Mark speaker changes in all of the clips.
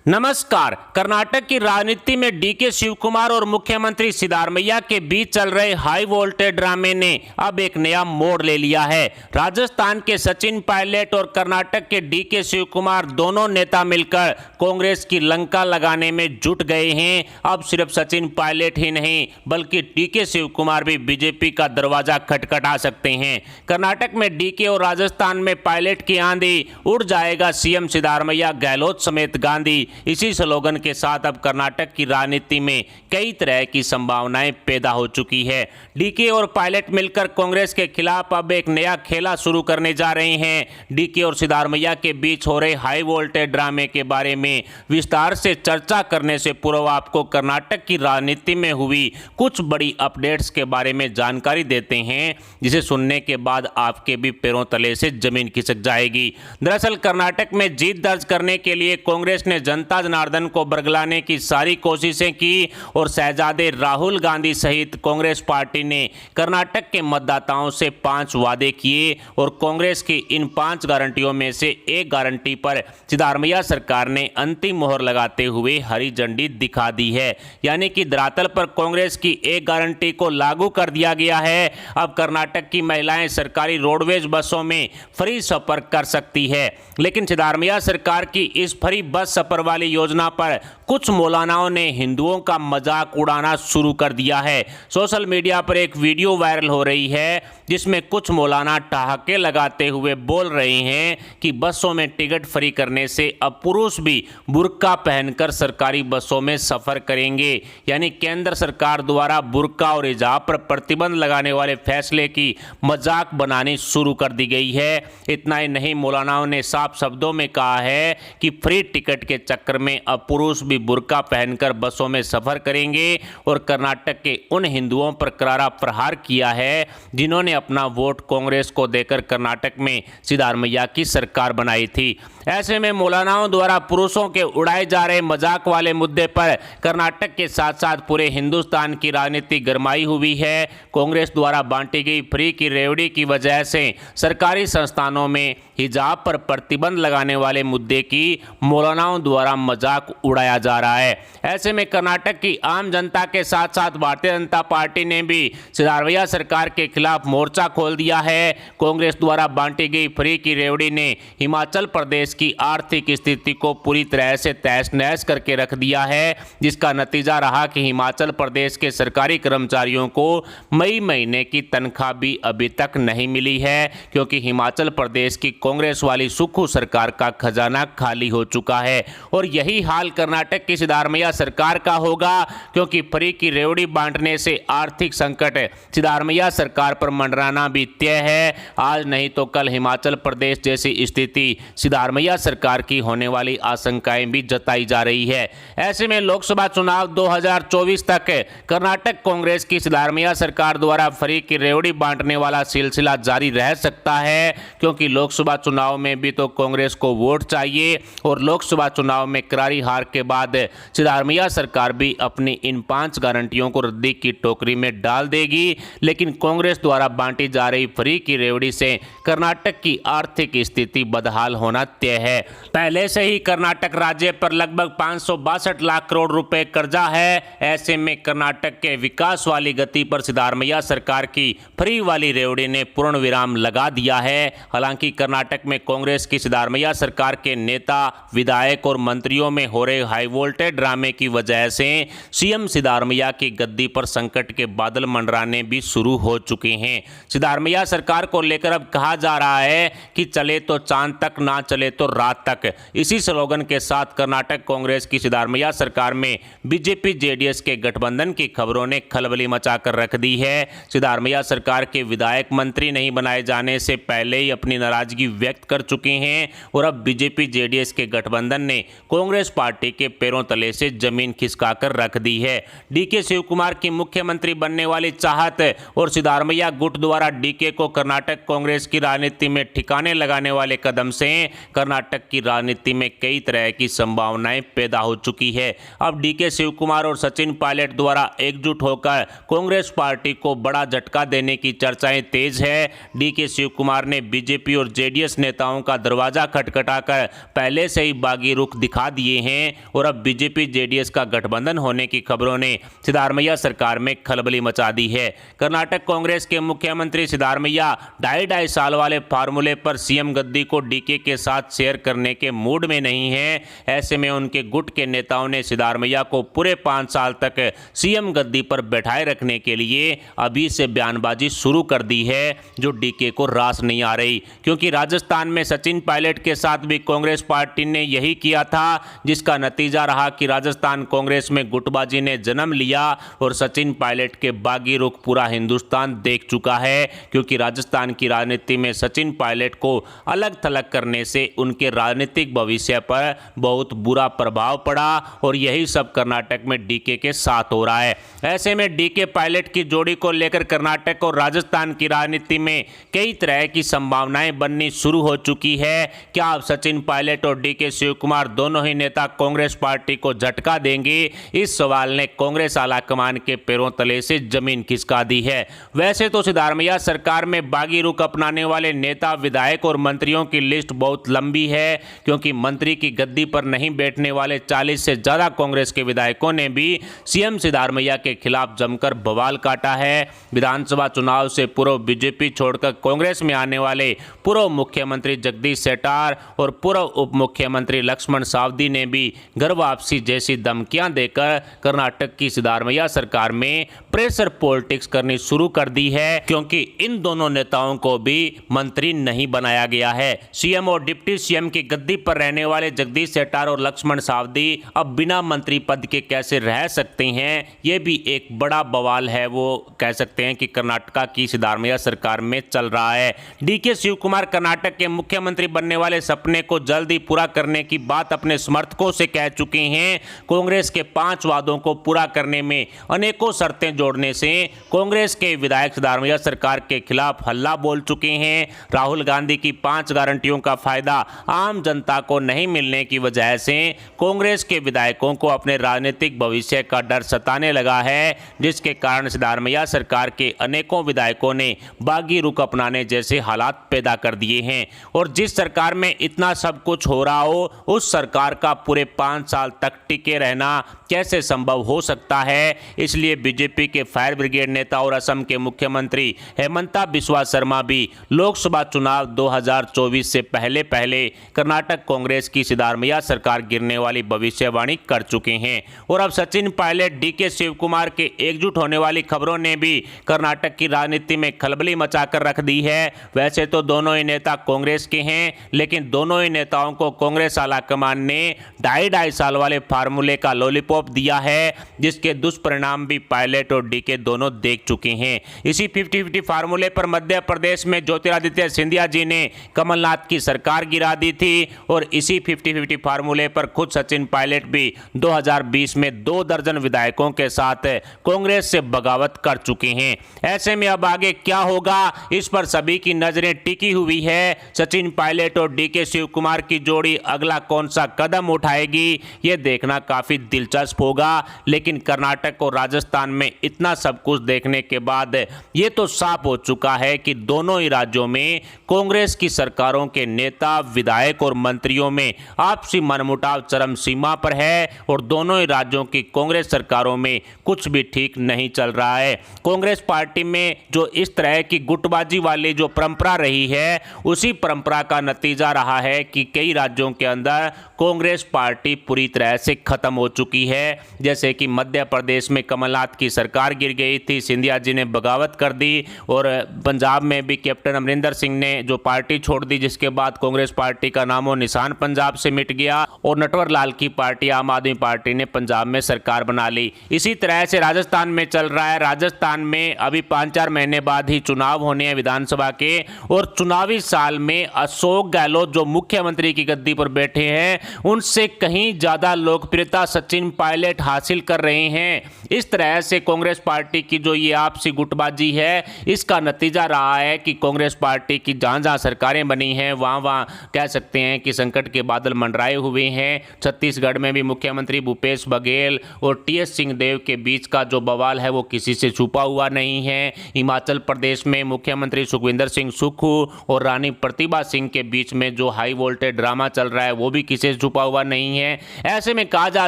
Speaker 1: नमस्कार। कर्नाटक की राजनीति में डीके शिवकुमार और मुख्यमंत्री सिद्धारमैया के बीच चल रहे हाई वोल्टेज ड्रामे ने अब एक नया मोड़ ले लिया है। राजस्थान के सचिन पायलट और कर्नाटक के डीके शिवकुमार दोनों नेता मिलकर कांग्रेस की लंका लगाने में जुट गए हैं। अब सिर्फ सचिन पायलट ही नहीं बल्कि डीके शिवकुमार भी बीजेपी का दरवाजा खटखटा सकते हैं। कर्नाटक में डीके और राजस्थान में पायलट की आंधी, उड़ जाएगा सीएम सिद्धारमैया, गहलोत समेत गांधी। इसी स्लोगन के साथ अब कर्नाटक की राजनीति में कई तरह की संभावनाएं पैदा हो चुकी है। डीके और पायलट मिलकर कांग्रेस के खिलाफ अब एक नया खेला शुरू करने जा रहे हैं। डीके और सिद्धारमैया के बीच हो रहे हाई वोल्टेज ड्रामे के बारे में विस्तार से चर्चा करने से पूर्व आपको कर्नाटक की राजनीति में हुई कुछ बड़ी अपडेट्स के बारे में जानकारी देते हैं, जिसे सुनने के बाद आपके भी पैरों तले से जमीन खिसक जाएगी। दरअसल कर्नाटक में जीत दर्ज करने के लिए कांग्रेस ने जनता जनार्दन को बरगलाने की सारी कोशिशें की और शहजादे राहुल गांधी सहित कांग्रेस पार्टी ने कर्नाटक के मतदाताओं से 5 वादे किए और कांग्रेस की इन 5 गारंटियों में से एक गारंटी पर सिद्धारमैया सरकार ने अंतिम मोहर लगाते हुए हरी झंडी दिखा दी है। यानी कि धरातल पर कांग्रेस की एक गारंटी को लागू कर दिया गया है। अब कर्नाटक की महिलाएं सरकारी रोडवेज बसों में फ्री सफर कर सकती है। लेकिन सिद्धारमैया सरकार की इस फ्री बस सफर वाली योजना पर कुछ मौलानाओं ने हिंदुओं का मजाक उड़ाना शुरू कर दिया है। सोशल मीडिया पर एक वीडियो वायरल हो रही है जिसमें कुछ मौलाना ठहाके लगाते हुए बोल रहे हैं कि बसों में टिकट फ्री करने से अब पुरुष भी बुर्का पहनकर सरकारी बसों में सफर करेंगे। यानी केंद्र सरकार द्वारा बुर्का और हिजाब पर प्रतिबंध लगाने वाले फैसले की मजाक बनानी शुरू कर दी गई है। इतना ही नहीं, मौलानाओं ने साफ शब्दों में कहा है कि फ्री टिकट के चक्कर में अब पुरुष भी बुर्का पहनकर बसों में सफर करेंगे और कर्नाटक के उन हिंदुओं पर करारा प्रहार किया है जिन्होंने अपना वोट कांग्रेस को देकर कर्नाटक में सिद्धारमैया की सरकार बनाई थी। ऐसे में मौलानाओं द्वारा पुरुषों के उड़ाए जा रहे मजाक वाले मुद्दे पर कर्नाटक के साथ साथ पूरे हिंदुस्तान की राजनीति गरमाई हुई है। कांग्रेस द्वारा बांटी गई फ्री की रेवड़ी की वजह से सरकारी संस्थानों में हिजाब पर प्रतिबंध लगाने वाले मुद्दे की मौलानाओं द्वारा मजाक उड़ाया जा रहा है। ऐसे में कर्नाटक की आम जनता के साथ साथ भारतीय जनता पार्टी ने भी सिद्धारमैया सरकार के खिलाफ मोर्चा खोल दिया है। कांग्रेस द्वारा बांटी गई फ्री की रेवड़ी ने हिमाचल प्रदेश की आर्थिक स्थिति को पूरी तरह से तहस नहस करके रख दिया है, जिसका नतीजा रहा कि हिमाचल प्रदेश के सरकारी कर्मचारियों को मई महीने की तनख्वाह भी अभी तक नहीं मिली है, क्योंकि हिमाचल प्रदेश की कांग्रेस वाली सुक्खू सरकार का खजाना खाली हो चुका है। और यही हाल कर्नाटक की सिद्धारमैया सरकार का होगा, क्योंकि फ्री की रेवड़ी बांटने से आर्थिक संकट सिद्धारमैया सरकार पर मंडराना भी तय है। आज नहीं तो कल हिमाचल प्रदेश जैसी स्थिति सिद्धारमैया सरकार की होने वाली आशंकाएं भी जताई जा रही है। ऐसे में लोकसभा चुनाव 2024 तक कर्नाटक कांग्रेस की सिद्धारमैया सरकार द्वारा फ्री की रेवड़ी बांटने वाला सिलसिला जारी रह सकता है, क्योंकि लोकसभा चुनाव में भी तो कांग्रेस को वोट चाहिए और लोकसभा चुनाव में करारी हार के बाद सिद्धारमैया सरकार भी अपनी इन 5 गारंटियों को रद्दी की टोकरी में डाल देगी। लेकिन कांग्रेस द्वारा बांटी जा रही फ्री की रेवड़ी से कर्नाटक की आर्थिक स्थिति बदहाल होना तय है। पहले से ही कर्नाटक राज्य पर लगभग 562 लाख करोड़ रुपए कर्जा है। ऐसे में कर्नाटक के विकास वाली गति पर सिद्धारमैया सरकार की फ्री वाली रेवड़ी ने पूर्ण विराम लगा दिया है। हालांकि कर्नाटक में कांग्रेस की सिद्धारमैया सरकार के नेता, विधायक और मंत्रियों में हो रहे हाई वोल्टेज ड्रामे की वजह से सीएम सिद्धारमैया की गद्दी पर संकट के बादल मंडराने भी शुरू हो चुके हैं। सिद्धारमैया सरकार को लेकर अब कहा जा रहा है कि चले तो चांद तक, ना चले तो रात तक। इसी स्लोगन के साथ कर्नाटक कांग्रेस की सिद्धारमैया सरकार में बीजेपी जेडीएस के गठबंधन की खबरों ने खलबली मचाकर रख दी है। सिद्धारमैया सरकार के विधायक मंत्री नहीं बनाए जाने से पहले ही अपनी नाराजगी व्यक्त कर चुके हैं और अब बीजेपी जेडीएस के गठबंधन ने कांग्रेस पार्टी के पैरों तले से जमीन खिसकाकर रख दी है। डीके शिवकुमार की मुख्यमंत्री बनने वाली चाहत और सिद्धारमैया गुट द्वारा डीके को कर्नाटक कांग्रेस की राजनीति में ठिकाने लगाने वाले कदम से कर्नाटक की राजनीति में कई तरह की संभावनाएं पैदा हो चुकी है। अब डीके शिवकुमार और सचिन पायलट द्वारा एकजुट होकर कांग्रेस पार्टी को बड़ा झटका देने की चर्चाएं तेज है। डीके शिवकुमार ने बीजेपी और जेडीएस जेडीएस नेताओं का दरवाजा खटखटाकर पहले से ही बागी रुख दिखा दिए हैं और अब बीजेपी जेडीएस का गठबंधन होने की खबरों ने सिद्धारमैया सरकार में खलबली मचा दी है। कर्नाटक कांग्रेस के मुख्यमंत्री सिद्धारमैया 2.5 साल वाले फार्मूले पर सीएम गद्दी को डीके के साथ शेयर करने के मूड में नहीं है। ऐसे में उनके गुट के नेताओं ने सिद्धारमैया को पूरे 5 साल तक सीएम गद्दी पर बैठाए रखने के लिए अभी से बयानबाजी शुरू कर दी है, जो डीके को रास नहीं आ रही। क्योंकि राजस्थान में सचिन पायलट के साथ भी कांग्रेस पार्टी ने यही किया था, जिसका नतीजा रहा कि राजस्थान कांग्रेस में गुटबाजी ने जन्म लिया और सचिन पायलट के बागी रुख पूरा हिंदुस्तान देख चुका है। क्योंकि राजस्थान की राजनीति में सचिन पायलट को अलग थलग करने से उनके राजनीतिक भविष्य पर बहुत बुरा प्रभाव पड़ा और यही सब कर्नाटक में डीके के साथ हो रहा है। ऐसे में डीके पायलट की जोड़ी को लेकर कर्नाटक और राजस्थान की राजनीति में कई तरह की संभावनाएं बननी शुरू हो चुकी है। क्या अब सचिन पायलट और डीके शिवकुमार दोनों ही नेता कांग्रेस पार्टी को झटका देंगे? इस सवाल ने कांग्रेस आलाकमान के पैरों तले से जमीन खिसका दी है। वैसे तो सिद्धारमैया सरकार में बागी रुख अपनाने वाले नेता, विधायक और मंत्रियों की लिस्ट बहुत लंबी है, क्योंकि मंत्री की गद्दी पर नहीं बैठने वाले 40 से ज्यादा कांग्रेस के विधायकों ने भी सीएम सिद्धारमैया के खिलाफ जमकर बवाल काटा है। विधानसभा चुनाव से पूर्व बीजेपी छोड़कर कांग्रेस में आने वाले पूर्व मुख्यमंत्री जगदीश शेट्टार और पूर्व उप मुख्यमंत्री लक्ष्मण सावदी ने भी घर वापसी जैसी धमकियां देकर कर्नाटक की सिद्धारमैया सरकार में प्रेशर पॉलिटिक्स करनी शुरू कर दी है, क्योंकि इन दोनों नेताओं को भी मंत्री नहीं बनाया गया है। सीएम और डिप्टी सीएम की गद्दी पर रहने वाले जगदीश शेट्टार और लक्ष्मण सावदी अब बिना मंत्री पद के कैसे रह सकते हैं, ये भी एक बड़ा बवाल है। वो कह सकते हैं कि कर्नाटक की सिद्धारमैया सरकार में चल रहा है। डीके शिवकुमार कर्नाटक के मुख्यमंत्री बनने वाले सपने को जल्द ही पूरा करने की बात अपने समर्थकों से कह चुके हैं। कांग्रेस के 5 वादों को पूरा करने में अनेकों शर्तें जोड़ने से कांग्रेस के विधायक सिद्धारमैया सरकार के खिलाफ हल्ला बोल चुके हैं। राहुल गांधी की 5 गारंटियों का फायदा आम जनता को नहीं मिलने की वजह से कांग्रेस के विधायकों को अपने राजनीतिक भविष्य का डर सताने लगा है, जिसके कारण सिद्धारमैया सरकार के अनेकों विधायकों ने बागी रुख अपनाने जैसे हालात पैदा कर दिए हैं। और जिस सरकार में इतना सब कुछ हो रहा हो, उस सरकार का पूरे 5 साल तक टिके रहना कैसे संभव हो सकता है? इसलिए बीजेपी के फायर ब्रिगेड नेता और असम के मुख्यमंत्री हेमंता बिस्वा शर्मा भी लोकसभा चुनाव 2024 से पहले कर्नाटक कांग्रेस की सिद्धारमैया सरकार गिरने वाली भविष्यवाणी कर चुके हैं। और अब सचिन पायलट, डीके शिवकुमार के एकजुट होने वाली खबरों ने भी कर्नाटक की राजनीति में खलबली मचाकर रख दी है। वैसे तो दोनों ही नेता कांग्रेस के हैं, लेकिन दोनों ही नेताओं को कांग्रेस आलाकमान ने 2.5 साल वाले फार्मूले का लॉलीपॉप दिया है, जिसके दुष्परिणाम भी पायलट और डीके दोनों देख चुके हैं। इसी 50-50 फार्मूले पर मध्य प्रदेश में ज्योतिरादित्य सिंधिया जी ने कमलनाथ की सरकार गिरा दी थी और इसी 50-50 फार्मूले पर खुद सचिन पायलट भी 2020 में 2 दर्जन विधायकों के साथ कांग्रेस से बगावत कर चुके हैं। ऐसे में अब आगे क्या होगा, इस पर सभी की नजरें टिकी हुई है। सचिन पायलट और डीके शिवकुमार की जोड़ी अगला कौन सा कदम उठाएगी, ये देखना काफी दिलचस्प होगा। लेकिन कर्नाटक और राजस्थान में इतना सब कुछ देखने के बाद ये तो साफ हो चुका है कि दोनों ही राज्यों में कांग्रेस की सरकारों के नेता, विधायक और मंत्रियों में आपसी मनमुटाव चरम सीमा पर है और दोनों ही राज्यों की कांग्रेस सरकारों में कुछ भी ठीक नहीं चल रहा है। कांग्रेस पार्टी में जो इस तरह की गुटबाजी वाली जो परंपरा रही है, उसी परंपरा का नतीजा रहा है कि कई राज्यों के अंदर कांग्रेस पार्टी पूरी तरह से खत्म हो चुकी है। जैसे कि मध्य प्रदेश में कमलनाथ की सरकार गिर गई थी, सिंधिया जी ने बगावत कर दी, और पंजाब में भी कैप्टन अमरिंदर सिंह ने जो पार्टी छोड़ दी, जिसके बाद कांग्रेस पार्टी का नामो निशान पंजाब से मिट गया और नटवर लाल की पार्टी आम आदमी पार्टी ने पंजाब में सरकार बना ली। इसी तरह से राजस्थान में चल रहा है। राजस्थान में अभी 5-4 महीने बाद ही चुनाव होने हैं विधानसभा के, और चुनावी साल में अशोक गहलोत जो मुख्यमंत्री की गद्दी पर बैठे हैं, उनसे कहीं ज़्यादा लोकप्रियता सचिन पायलट हासिल कर रहे हैं। इस तरह से कांग्रेस पार्टी की जो ये आपसी गुटबाजी है, इसका नतीजा रहा है कि कांग्रेस पार्टी की जहाँ जहाँ सरकारें बनी हैं वहाँ वहाँ कह सकते हैं कि संकट के बादल मंडराए हुए हैं। छत्तीसगढ़ में भी मुख्यमंत्री भूपेश बघेल और टीएस सिंहदेव के बीच का जो बवाल है वो किसी से छुपा हुआ नहीं है। हिमाचल प्रदेश में मुख्यमंत्री सुखविंदर सिंह सुक्खू और रानी प्रतिभा सिंह के बीच में जो हाई वोल्टेज ड्रामा चल रहा है वो भी किसी से छुपा हुआ नहीं है। ऐसे में कहा जा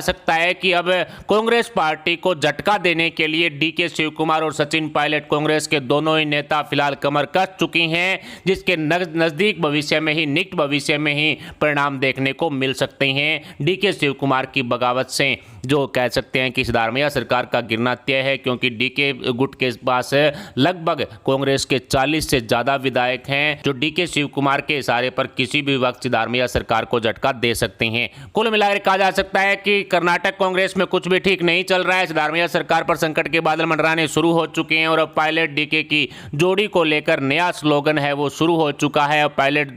Speaker 1: सकता है कि अब कांग्रेस पार्टी को झटका देने के लिए डीके शिव कुमार और सचिन पायलट कांग्रेस के दोनों ही नेता फिलहाल कमर कस चुकी हैं, जिसके नजदीक भविष्य में ही, निकट भविष्य में ही परिणाम देखने को मिल सकते हैं। डीके शिव कुमार की बगावत से जो कह सकते हैं कि सिद्धारमैया सरकार का गिरना तय है, क्योंकि डीके गुट के पास लगभग कांग्रेस के 40 से ज़्यादा विधायक हैं जो डीके शिव कुमार के इशारे पर किसी भी वक्त सिद्धारमैया सरकार को झटका दे सकते हैं। कुल मिलाकर कहा जा सकता है कि कर्नाटक कांग्रेस में कुछ भी ठीक नहीं चल रहा है। सिद्धारमैया सरकार पर संकट के बादल मंडराने शुरू हो चुके हैं और अब पायलट डीके की जोड़ी को लेकर नया स्लोगन है वो शुरू हो चुका है। पायलट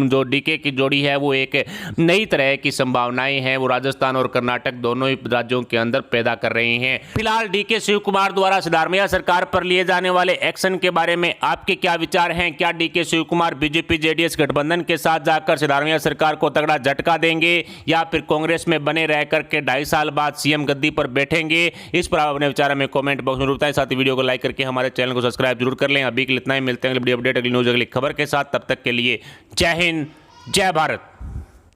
Speaker 1: जो डीके की जोड़ी है वो एक नई तरह की संभावनाएं हैं वो राजस्थान और कर्नाटक दोनों ही राज्यों के अंदर पैदा कर रहे हैं। फिलहाल डीके शिव कुमार द्वारा सिद्धारमैया सरकार पर लिए जाने वाले एक्शन के बारे में आपके क्या विचार हैं? क्या डीके शिव कुमार बीजेपी जेडीएस गठबंधन के साथ जाकर सिद्धारमैया सरकार को तगड़ा झटका देंगे या फिर कांग्रेस में बने रह करके 2.5 साल बाद सीएम गद्दी पर बैठेंगे? इस पर आप अपने विचार हमें कमेंट बॉक्स में बताएं। साथ ही वीडियो को लाइक करके हमारे चैनल को सब्सक्राइब जरूर कर लें। अभी के लिए इतना ही, मिलते हैं अगली वीडियो अपडेट, अगली न्यूज, अगली खबर के साथ। तब तक के लिए जय हिंद, जय भारत।